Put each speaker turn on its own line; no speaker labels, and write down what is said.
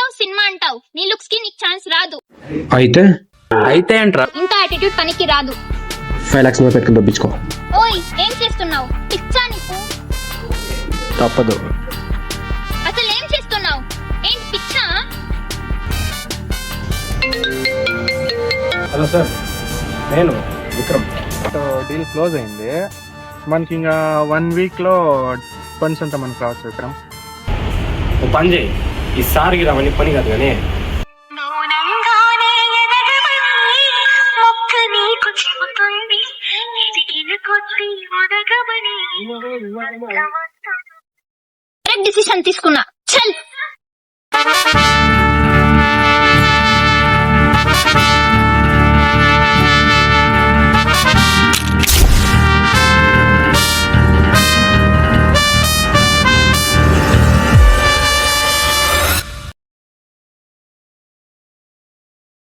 అంటావు, సినిమా అంటావు, నీ లుక్స్ కి నీకు ఛాన్స్ రాదు.
అయితే ఏంట్రా?
ఇంకా యాటిట్యూడ్ పనికి రాదు.
5 lakhs మీద పెట్టుకుని దొబ్బించుకో.
ఓయ్ ఏం చేస్తున్నావు? పిచ్చా నీకు?
తప్పదు.
అసలు ఏం చేస్తున్నావు? ఏంటి పిచ్చా?
హలో సార్, నేను విక్రమ్. డీల్ క్లోజ్ అయింది. మనకి ఇంకా 1 week లో ఫండ్స్ అంతా మనకు రావచ్చు విక్రమ్.
ఓ పని చేయి, ఈసారికి రావని పని కాదు కానీ
కరెక్ట్ డిసిషన్ తీసుకున్నా. చల్.